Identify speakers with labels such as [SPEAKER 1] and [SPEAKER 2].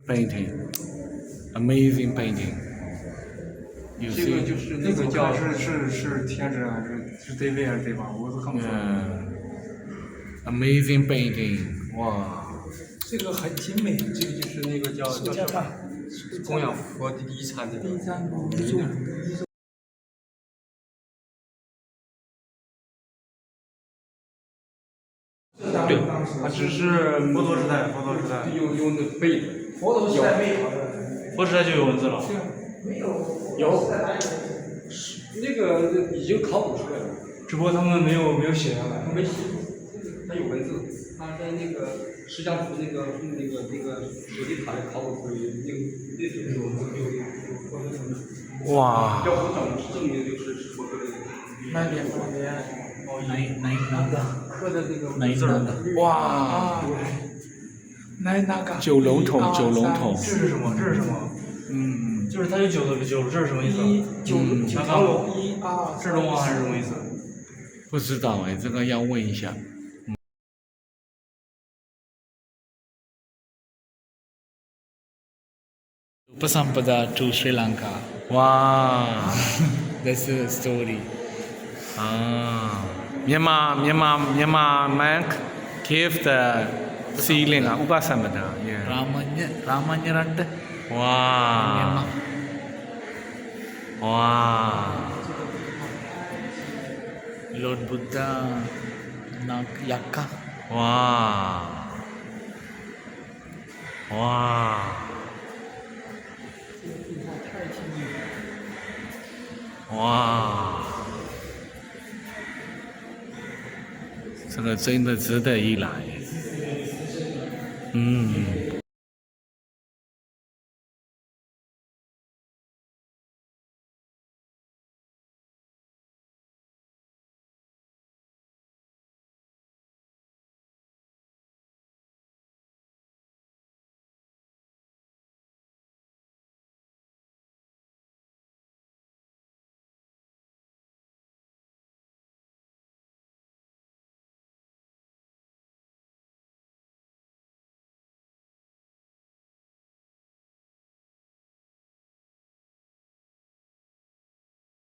[SPEAKER 1] painting, amazing painting. You
[SPEAKER 2] 这个
[SPEAKER 1] see?
[SPEAKER 2] 就是那个叫是天使还是对位还是对吧？我都看不出来。
[SPEAKER 1] Amazing painting. 哇，
[SPEAKER 2] 这个很精美，这个就是那个叫什么？供养佛第一餐的。第一餐对，它只是佛陀时代用那背的。
[SPEAKER 3] 佛陀时代没有，
[SPEAKER 4] 佛时代就有文字了。
[SPEAKER 3] 没有，
[SPEAKER 2] 有，那个已经考古出来了，只不过他们没有写下来，没写。它有文字，它在那个石家族那个水利塔的考古处里，那是有文字有。
[SPEAKER 1] 哇，
[SPEAKER 2] 要不证明就是佛陀的。
[SPEAKER 3] 慢点。
[SPEAKER 2] 刻的那个
[SPEAKER 4] 哪一字儿？
[SPEAKER 1] 哇，
[SPEAKER 3] 那个
[SPEAKER 1] 九龙筒，九龙筒，
[SPEAKER 4] 这是什么？这是什么？
[SPEAKER 1] 嗯，
[SPEAKER 4] 就是它有九个九，这是什么意思？
[SPEAKER 3] 九条龙1、2、
[SPEAKER 4] 是龙王还是什么意思？
[SPEAKER 1] 不知道哎，这个要问一下。Upasampada to Sri Lanka. Wow, that's the story. Myanmar monk gave the sealing Upasampada. Yeah.
[SPEAKER 4] Ramanya രണ്ട്.
[SPEAKER 1] Wow. Wow.
[SPEAKER 4] Lord Buddha Yakka.
[SPEAKER 1] Wow. Wow. 哇，这个真的值得一来。嗯。